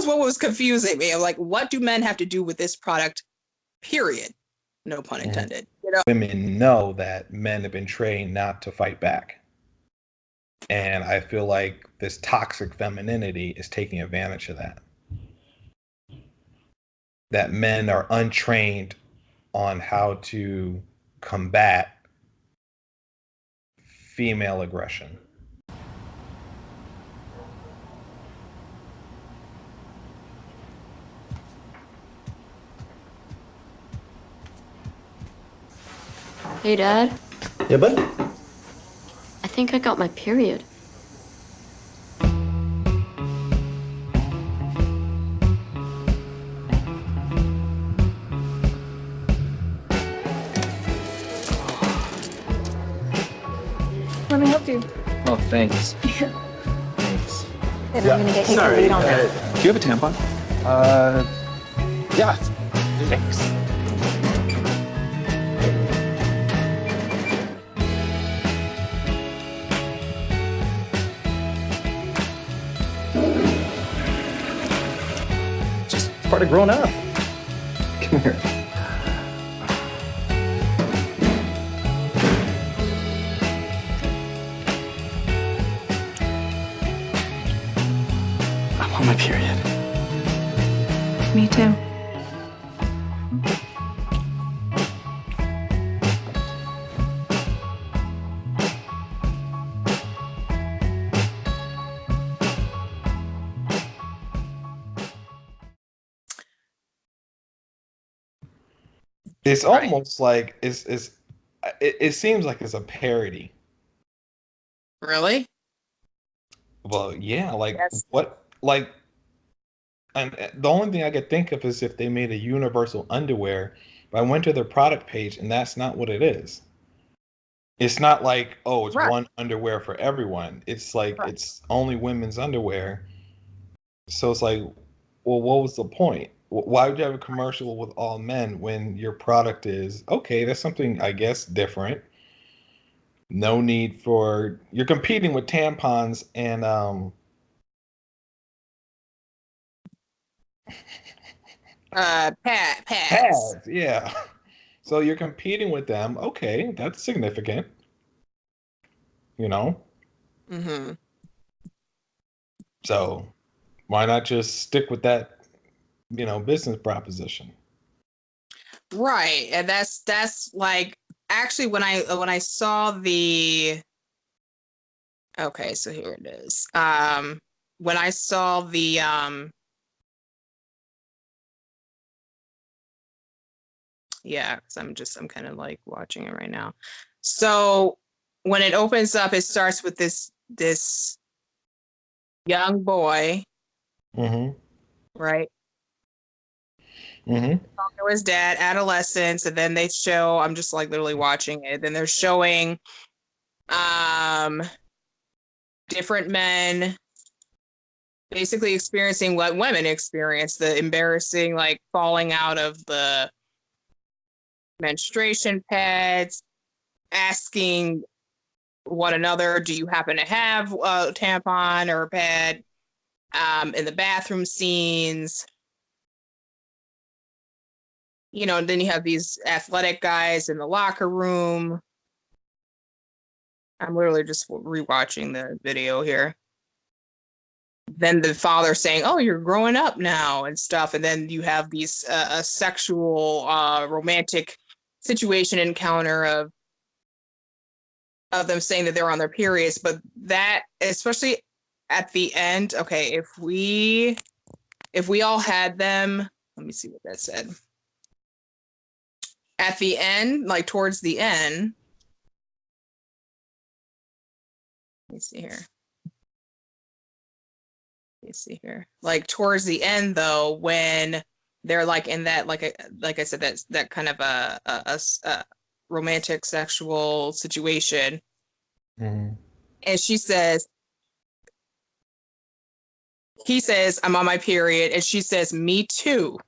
was what was confusing me. I'm like, what do men have to do with this product? Period. No pun intended. You know? Women know that men have been trained not to fight back. And I feel like this toxic femininity is taking advantage of that. That men are untrained on how to combat female aggression. Hey, Dad. Yeah, bud? I think I got my period. Let me help you. Oh, thanks. Thanks. Then I'm gonna get you the lead on that. Do you have a tampon? Yeah. Thanks. Just part of growing up. Come here. I'm on my period. Me too. It's almost like it seems like it's a parody. Really? Well, yeah, like Yes. what, like, and the only thing I could think of is if they made a universal underwear, but I went to their product page and that's not what it is. It's not like, oh, it's Right. one underwear for everyone. It's like Right. it's only women's underwear. So it's like, well, what was the point? Why would you have a commercial with all men when your product is okay? That's something I guess different. No need for you're competing with tampons and Pads. pads, yeah. So you're competing with them. Okay, that's significant. You know? Mm-hmm. So why not just stick with that, business proposition? Right. And that's like actually when I saw the okay, so here it is. When I saw the yeah, because I'm kind of like watching it right now. So when it opens up, it starts with this young boy, Mm-hmm. right? Mm-hmm. Talking to his dad, adolescence, and then they show, I'm just like literally watching it. Then they're showing different men basically experiencing what women experience, the embarrassing like falling out of the menstruation pads, asking one another, do you happen to have a tampon or a pad? In the bathroom scenes, and then you have these athletic guys in the locker room. I'm literally just rewatching the video here. Then the father saying, oh, you're growing up now and stuff. And then you have these a sexual romantic situation encounter of them saying that they're on their periods. But that, especially at the end, okay, if we all had them, let me see what that said. At the end, like towards the end, let me see here. Like towards the end, though, when they're like in that, like I said, that kind of a romantic sexual situation, Mm-hmm. and he says, I'm on my period, and she says, me too.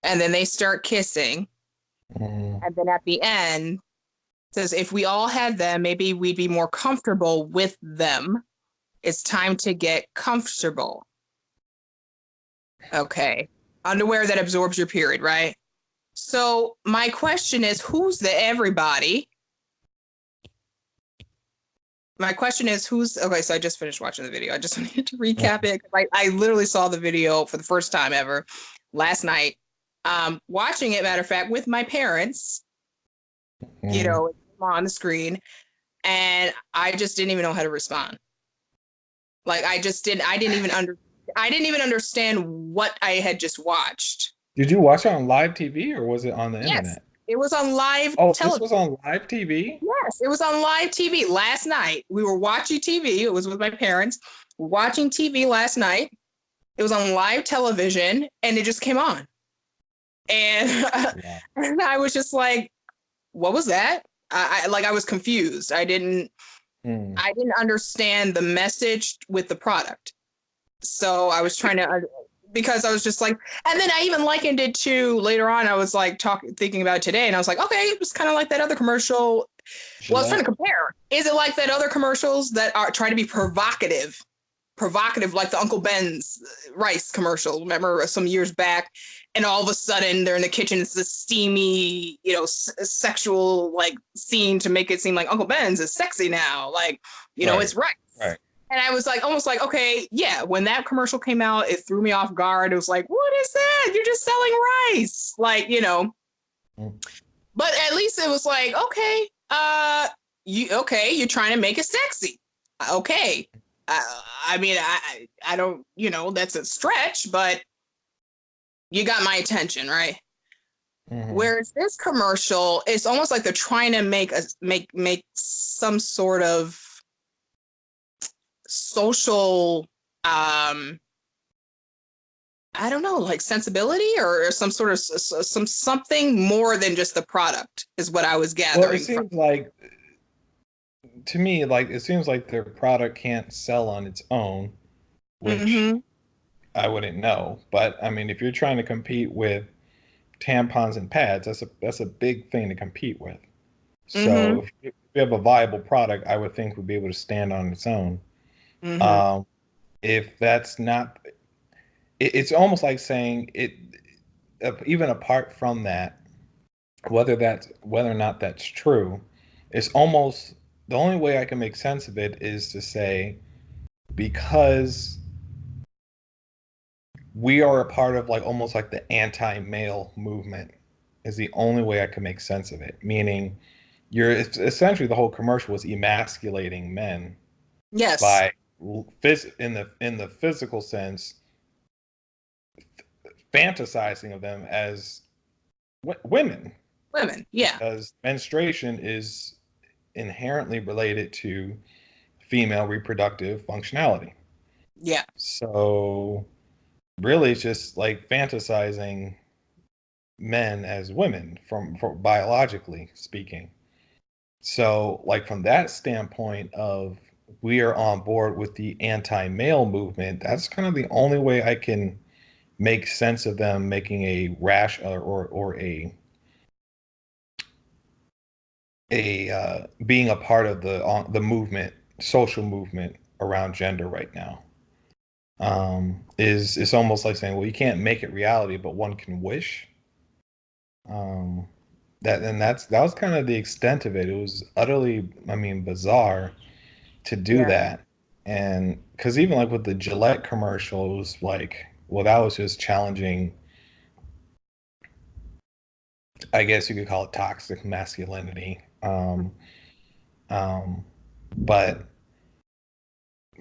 And then they start kissing, and then at the end says, if we all had them, maybe we'd be more comfortable with them. It's time to get comfortable. Okay. Underwear that absorbs your period, right? So my question is, who's the everybody? My question is, who's okay? So I just finished watching the video. I just wanted to recap it. I literally saw the video for the first time ever last night. Watching it, matter of fact, with my parents, you know, on the screen, and I just didn't even know how to respond. Like I didn't even understand what I had just watched. Did you watch it on live TV or was it on the Yes, internet? it was on live Oh, this television. was on live TV? Yes, it was on live TV last night. We were watching TV. It was with my parents. Watching TV last night. It was on live television and it just came on. And, Yeah. and I was just like, what was that? I was confused. I didn't understand the message with the product. So I was trying to, because I was just like, and then I even likened it to later on. I was like thinking about it today, and I was like, okay, it was kind of like that other commercial. Well, I was trying to compare. Is it like that other commercials that are trying to be provocative, like the Uncle Ben's rice commercial? Remember some years back, and all of a sudden they're in the kitchen. It's this steamy, sexual like scene to make it seem like Uncle Ben's is sexy now. Like, it's rice. Right. And I was like, almost like, okay, yeah. When that commercial came out, it threw me off guard. It was like, what is that? You're just selling rice, like, But at least it was like, okay, you're trying to make it sexy, okay. I mean, I don't, that's a stretch, but you got my attention, right? Whereas this commercial, it's almost like they're trying to make some sort of social I don't know, like sensibility or some sort of something more than just the product is what I was gathering. Well, it seems like, to me, like it seems like their product can't sell on its own, which I wouldn't know. But I mean, if you're trying to compete with tampons and pads, that's a big thing to compete with. So if you have a viable product, I would think would be able to stand on its own. If that's not, it's almost like saying it. Even apart from that, whether or not that's true, it's almost the only way I can make sense of it is to say, because we are a part of like almost like the anti-male movement is the only way I can make sense of it. Meaning, it's essentially the whole commercial was emasculating men. Yes. By in the physical sense, fantasizing of them as women. Women, yeah. Because menstruation is inherently related to female reproductive functionality. Yeah. So really, it's just like fantasizing men as women from biologically speaking. So, like from that standpoint of we are on board with the anti-male movement, that's kind of the only way I can make sense of them making a rash or being a part of the movement, social movement around gender right now. Is it's almost like saying, well, you can't make it reality, but one can wish. That was kind of the extent of it. It was utterly, I mean, bizarre to do that. And because even like with the Gillette commercial, it was like, well, that was just challenging, I guess you could call it toxic masculinity. But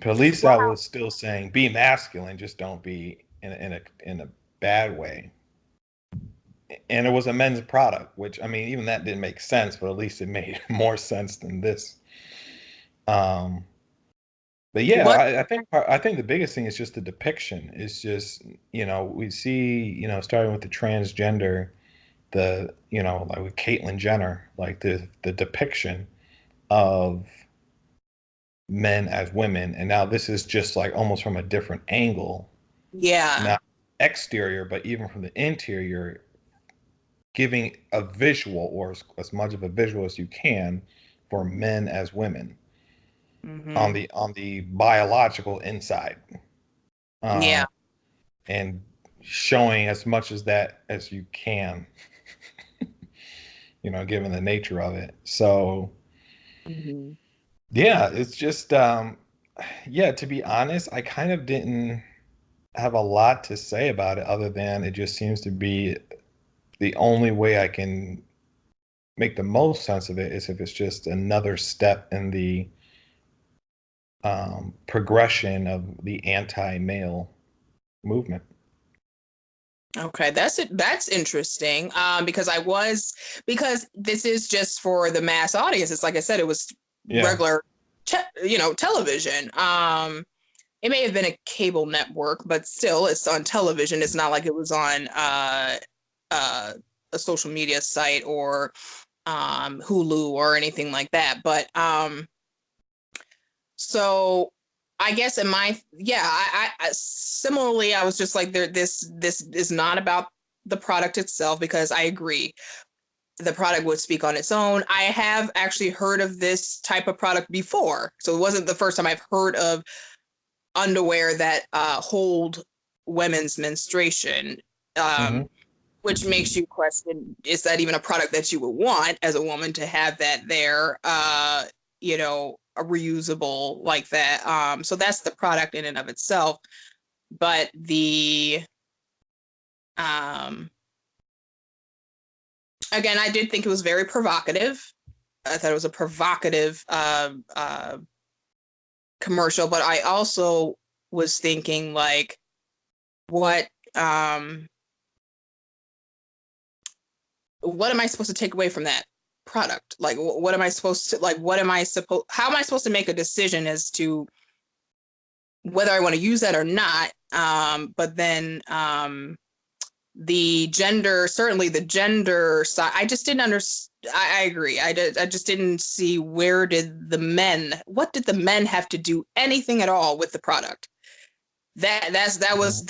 at least that was still saying be masculine, just don't be in a bad way. And it was a men's product, which I mean, even that didn't make sense, but at least it made more sense than this. But yeah, I think the biggest thing is just the depiction. It's just, we see, starting with the transgender, like with Caitlyn Jenner, like the depiction of men as women, and now this is just like almost from a different angle. Yeah. Not exterior, but even from the interior, giving a visual or as much of a visual as you can for men as women on the biological inside. Yeah. And showing as much as that as you can, given the nature of it. So Mhm. yeah, it's just yeah, to be honest, I kind of didn't have a lot to say about it other than it just seems to be the only way I can make the most sense of it is if it's just another step in the progression of the anti-male movement. Okay, that's it. That's interesting. Because this is just for the mass audience. It's like I said, it was Yeah. regular, television. It may have been a cable network, but still, it's on television. It's not like it was on a social media site or Hulu or anything like that. But so I guess in my I similarly I was just like this is not about the product itself, because I agree the product would speak on its own. I have actually heard of this type of product before, so it wasn't the first time I've heard of underwear that hold women's menstruation, Mhm. which makes you question, is that even a product that you would want as a woman to have that there, a reusable like that. So that's the product in and of itself. But um, again, I did think it was very provocative. I thought it was a provocative commercial, but I also was thinking like, um, what am I supposed to take away from that product? Like, what am I supposed to, like, how am I supposed to make a decision as to whether I want to use that or not? But then certainly the gender side, I just didn't understand. I agree. I just didn't see what did the men have to do anything at all with the product? That was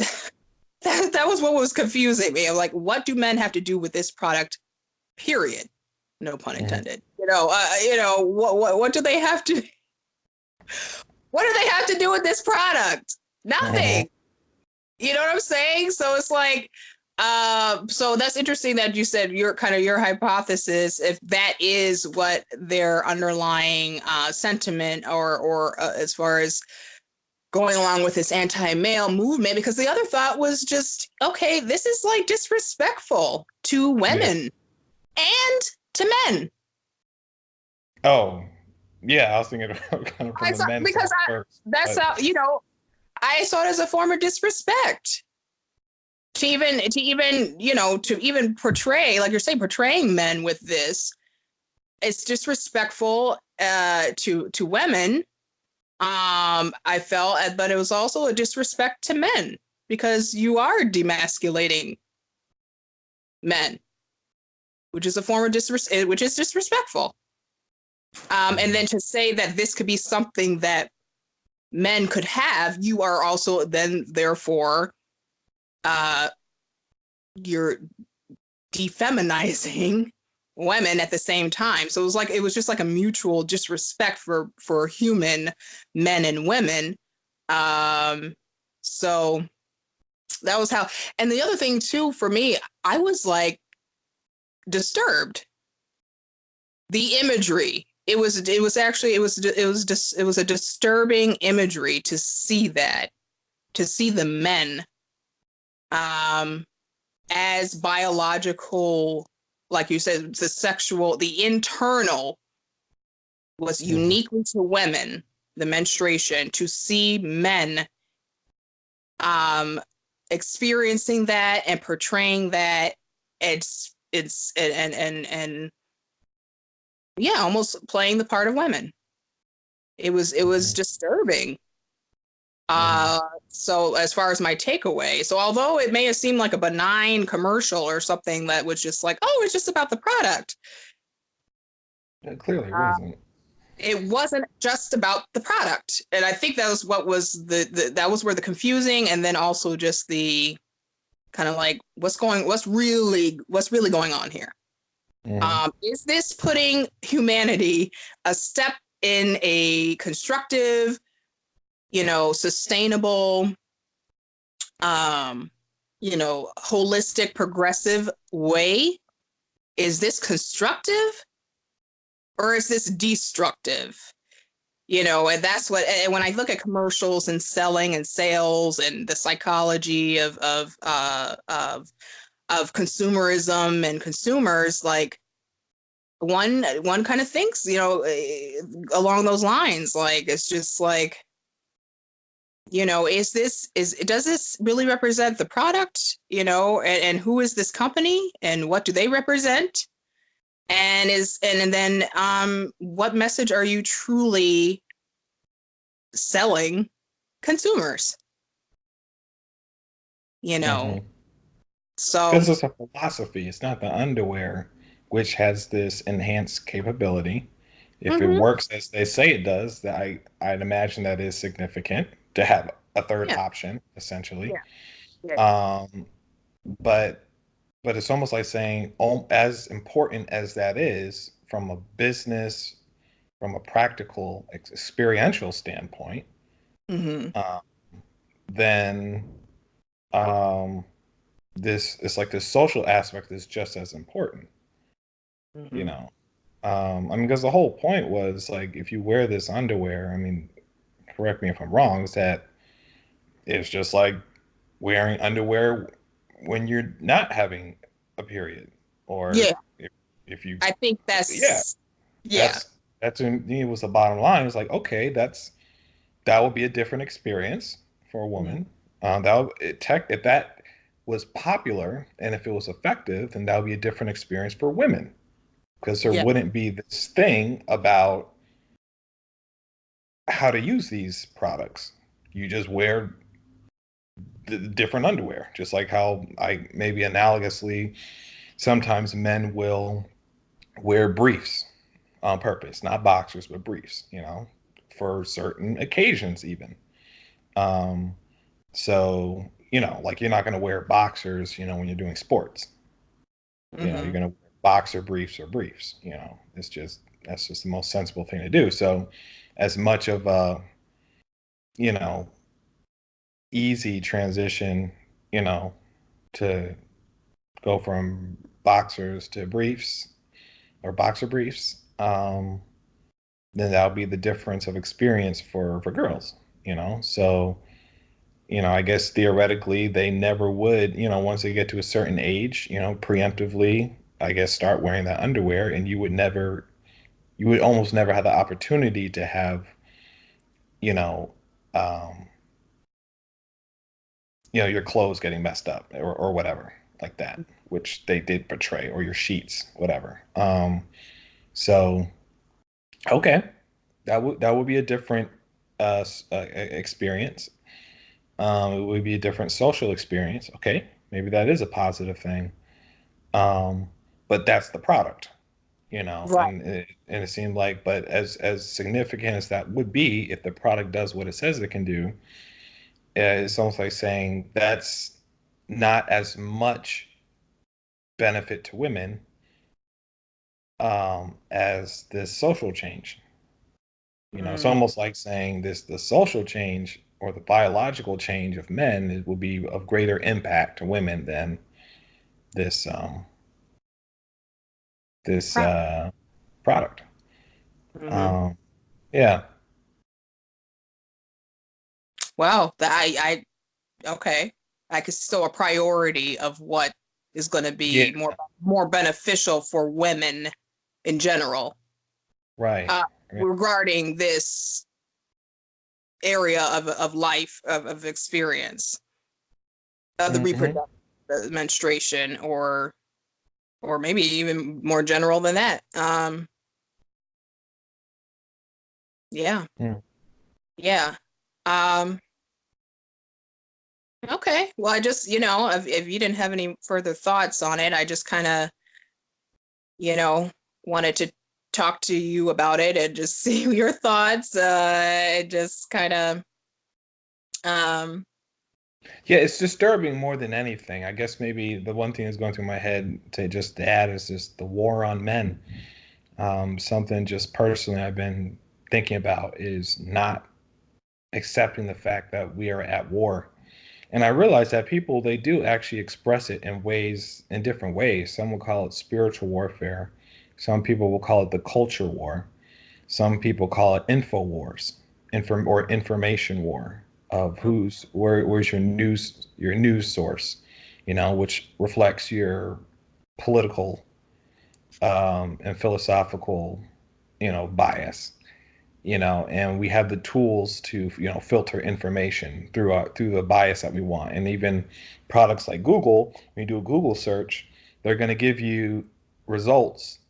that was what was confusing me. I'm like, what do men have to do with this product? Period. No pun intended. What do they have to? What do they have to do with this product? Nothing. You know what I'm saying? So it's like, so that's interesting that you said your hypothesis, if that is what their underlying sentiment or as far as going along with this anti-male movement, because the other thought was just, okay, this is like disrespectful to women and to men. Oh, yeah, I was thinking about kind of from the men's side first. That's how, I saw it as a form of disrespect to even portray, like you're saying, portraying men with this. It's disrespectful to women. I felt, but it was also a disrespect to men, because you are demasculating men, which is a form of disrespectful. And then to say that this could be something that men could have, you are also then therefore you're defeminizing women at the same time. So it was just like a mutual disrespect for human men and women. So that was how. And the other thing too, for me, I was like disturbed. The imagery. It was a disturbing imagery to see that, to see the men as biological, like you said, the internal was uniquely to women, the menstruation, to see men experiencing that and portraying that, it's and yeah, almost playing the part of women. It was disturbing. So as far as my takeaway, so although it may have seemed like a benign commercial or something that was just like, oh, it's just about the product. It clearly wasn't. It wasn't just about the product. And I think that was what was that was where the confusing, and then also just the kind of like, what's really going on here? Is this putting humanity a step in a constructive, sustainable, holistic, progressive way, is this constructive or is this destructive? And that's and when I look at commercials and selling and sales and the psychology of consumerism and consumers, like one kind of thinks, along those lines, like it's just like, does this really represent the product, and who is this company and what do they represent? And then what message are you truly selling consumers? So Because it's a philosophy, it's not the underwear, which has this enhanced capability. If it works as they say it does, I'd imagine that is significant to have a third yeah, option, essentially. yeah, Um, but it's almost like saying, as important as that is from a business, from a practical, experiential standpoint, uh, then this it's like the social aspect is just as important, you know. I mean, because the whole point was like, if you wear this underwear, I mean, correct me if I'm wrong, is that it's just like wearing underwear when you're not having a period, or yeah. if you, I think yeah, yeah. that's it was the bottom line. It's like, okay, that would be a different experience for a woman. If that was popular and if it was effective, then that would be a different experience for women, because there Yeah. wouldn't be this thing about how to use these products. You just wear the different underwear, just like how I maybe analogously sometimes men will wear briefs on purpose, not boxers, but briefs, for certain occasions even. Um, so, like you're not going to wear boxers, when you're doing sports. You're going to wear boxer briefs or briefs, that's just the most sensible thing to do. So, as much of a, you know, easy transition, to go from boxers to briefs or boxer briefs, then that would be the difference of experience for girls, So, I guess theoretically they never would, once they get to a certain age, preemptively, I guess, start wearing that underwear, and you would almost never have the opportunity to have, you know, um, your clothes getting messed up or whatever like that, which they did portray, or your sheets, whatever. So okay, that would be a different experience. It would be a different social experience. Okay, maybe that is a positive thing. But that's the product, Right. and it seemed like, but as significant as that would be, if the product does what it says it can do, it's almost like saying that's not as much benefit to women as this social change. It's almost like saying the social change or the biological change of men will be of greater impact to women than this this Right. product. Mm-hmm. Um, yeah, Well, okay. Like it's still a priority of what is going to yeah, be more beneficial for women in general, right. uh, I mean, regarding this area of life of experience of the mhm. reproductive menstruation, or maybe even more general than that. Yeah, Mm. yeah. Um, okay. Well, I just, if you didn't have any further thoughts on it, I just kind of, you know, wanted to talk to you about it and just see your thoughts. Just kind of, um, Yeah, it's disturbing more than anything. I guess maybe the one thing that's going through my head to add is just the war on men. Something just personally I've been thinking about is not accepting the fact that we are at war, And I realized that people, they do actually express it in different ways. Some will call it spiritual warfare. Some people will call it the culture war. Some people call it info wars, or information war of where's your news source, which reflects your political and philosophical, bias, and we have the tools to, filter information through the bias that we want. And even products like Google, when you do a Google search, they're going to give you results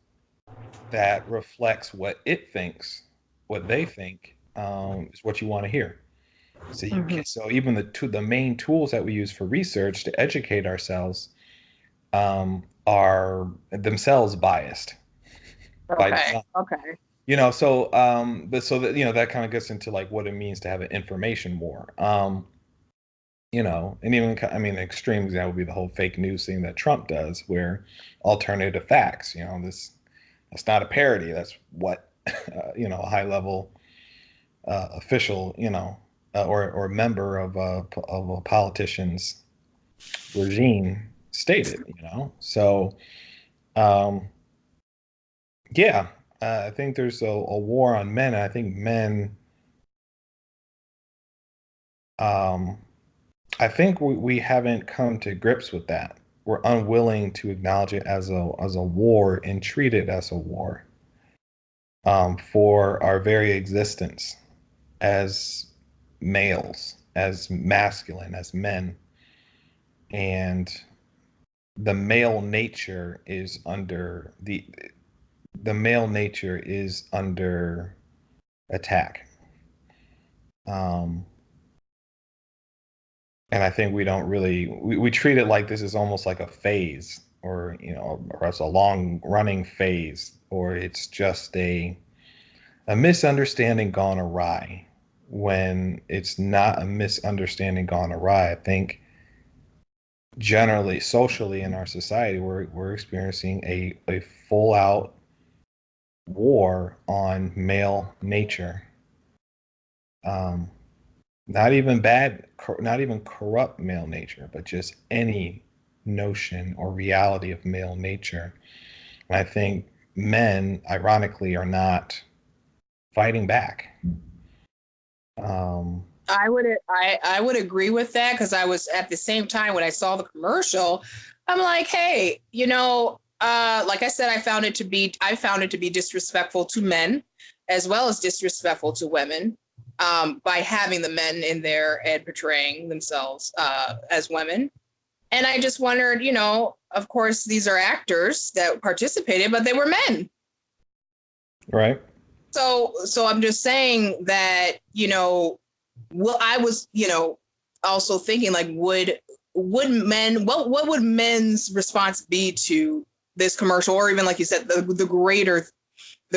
that reflects what they think is what you want to hear. So so even the main tools that we use for research to educate ourselves are themselves biased by Okay. design. Okay. But so that, that kind of gets into like what it means to have an information war. And even, I mean, an extreme example would be the whole fake news thing that Trump does, where alternative facts, that's not a parody. That's what, a high level official, or member of a politician's regime stated, So, um, yeah, I think there's a war on men. And I think men, I think we haven't come to grips with that. We're unwilling to acknowledge it as a war and treat it as a war, for our very existence as males, as masculine, as men. And the male nature is under attack. And I think we treat it like this is almost like a phase, or or it's a long running phase, or it's just a misunderstanding gone awry, when it's not a misunderstanding gone awry. I think generally, socially in our society, we're experiencing a full out war on male nature. Not even not even corrupt male nature, but just any notion or reality of male nature. And I think men, ironically, are not fighting back. I would agree with that, because I was, at the same time when I saw the commercial, I'm like, hey, like I said, I found it to be disrespectful to men as well as disrespectful to women, by having the men in there and portraying themselves as women. And I just wondered, of course, these are actors that participated, but they were men. Right. So I'm just saying that, well, I was, also thinking, like, would men, what would men's response be to this commercial, or even, like you said, the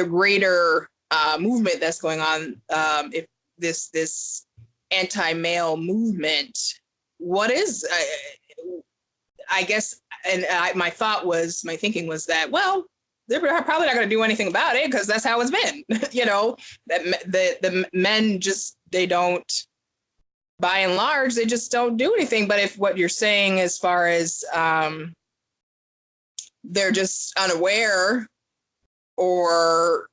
greater movement that's going on, if this anti-male movement, what is, I guess, and my thinking was that, well, they're probably not going to do anything about it, because that's how it's been. That the men just, they don't, by and large, they just don't do anything. But if what you're saying, as far as they're just unaware or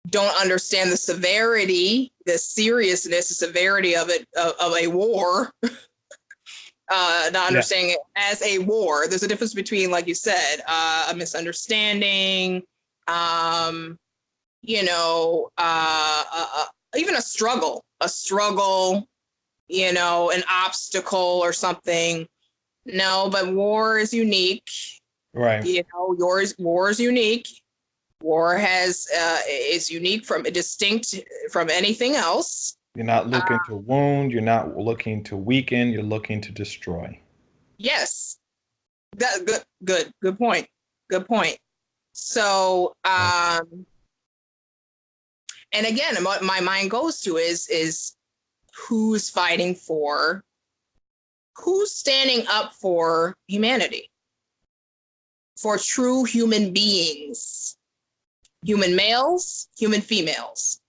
don't understand the severity, the seriousness, the severity of it, of a war, not understanding it as a war. There's a difference between, like you said, a misunderstanding, even a struggle, an obstacle or something. No, but war is unique. Right. War is unique. War is unique, distinct from anything else. You're not looking to wound. You're not looking to weaken. You're looking to destroy. Yes. Good point. Good point. So, and again, what my mind goes to is who's fighting for, who's standing up for humanity, for true human beings, human males, human females.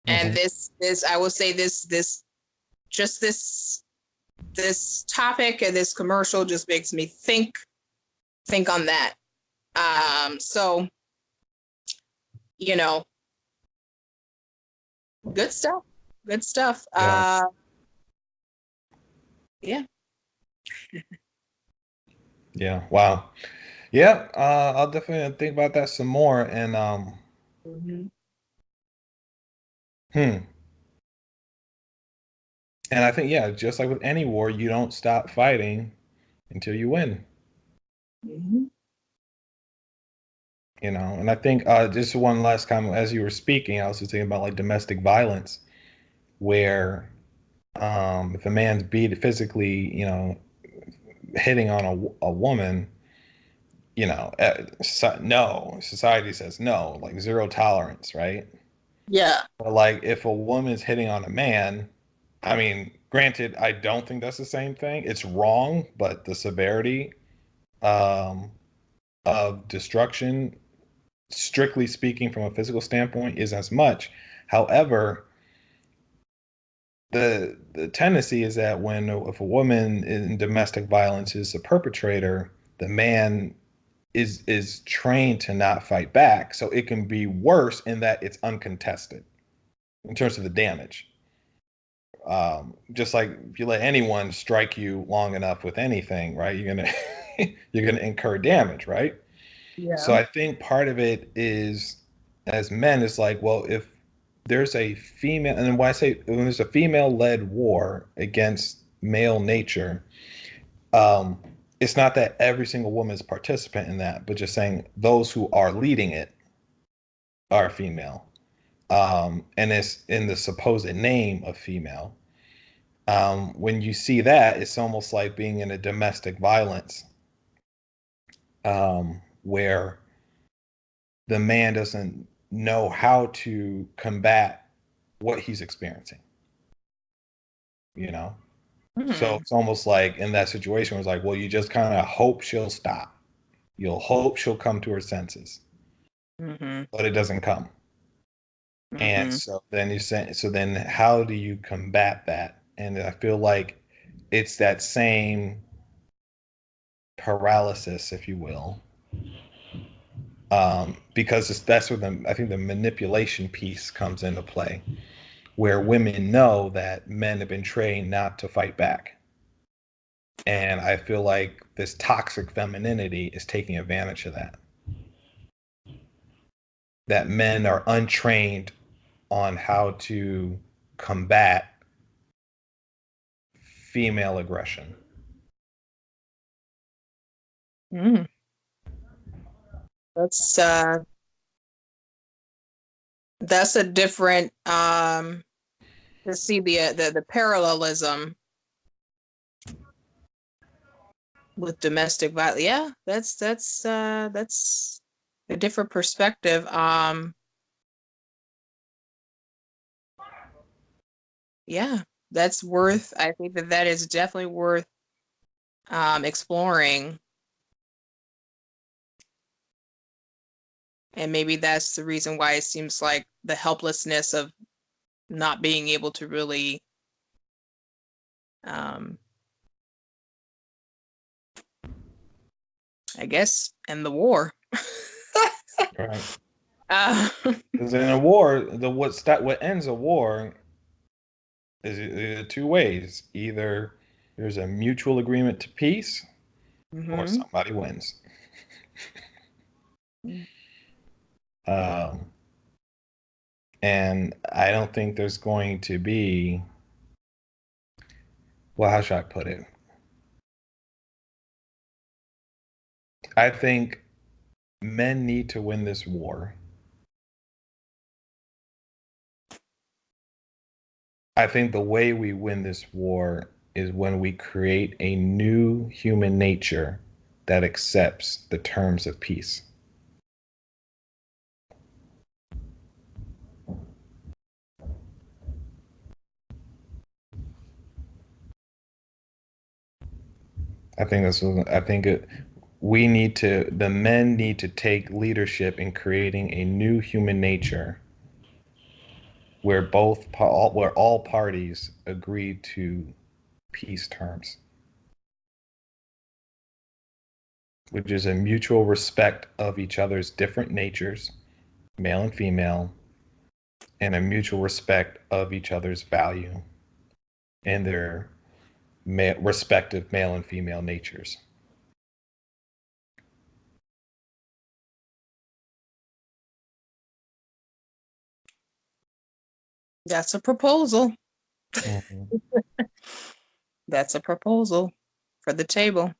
And this, I will say this this topic and this commercial just makes me think on that. So, you know, good stuff. Good stuff. Yeah. Yeah. Yeah. Wow. Yeah. I'll definitely think about that some more. And Mhm. hmm. And I think, yeah, just like with any war, you don't stop fighting until you win. Mhm. You know, and I think just one last comment as you were speaking, I was just thinking about like domestic violence, where if a man's physically, you know, hitting on a woman, you know, no, society says no, like zero tolerance, right? Yeah. But like if a woman's hitting on a man, I mean, granted, I don't think that's the same thing. It's wrong, but the severity um, of destruction, strictly speaking, from a physical standpoint, is as much. However, the tendency is that when if a woman in domestic violence is a perpetrator, the man is trained to not fight back, so it can be worse in that it's uncontested in terms of the damage. Just like if you let anyone strike you long enough with anything, right, you're gonna you're gonna incur damage, right? Yeah. So I think part of it is, as men, it's like, well, if there's a female, and then why I say when there's a female-led war against male nature, um, it's not that every single woman is a participant in that, but just saying those who are leading it are female, and it's in the supposed name of female. When you see that, it's almost like being in a domestic violence, where the man doesn't know how to combat what he's experiencing, you know? So Mhm. it's almost like in that situation, it's like, well, you just kind of hope she'll stop. You'll hope she'll come to her senses, Mhm. but it doesn't come. And Mhm. so then you say, so then how do you combat that? And I feel like it's that same paralysis, if you will, because that's where I think the manipulation piece comes into play, where women know that men have been trained not to fight back. And I feel like this toxic femininity is taking advantage of that. That men are untrained on how to combat female aggression. Mm. That's that's a different to see the parallelism with domestic violence. Yeah, that's a different perspective. Yeah, that's worth, I think that is definitely worth exploring. And maybe that's the reason why it seems like the helplessness of not being able to really um I guess end the war. Right. uh, Because in a war, what ends a war is two ways. Either there's a mutual agreement to peace, or mhm. somebody wins. Um, and I don't think there's going to be, well, how should I put it? I think men need to win this war. I think the way we win this war is when we create a new human nature that accepts the terms of peace. I think that's what I think it, we need to, the men need to take leadership in creating a new human nature where where all parties agree to peace terms, which is a mutual respect of each other's different natures, male and female, and a mutual respect of each other's value and their respective male and female natures. That's a proposal. Mhm. That's a proposal for the table.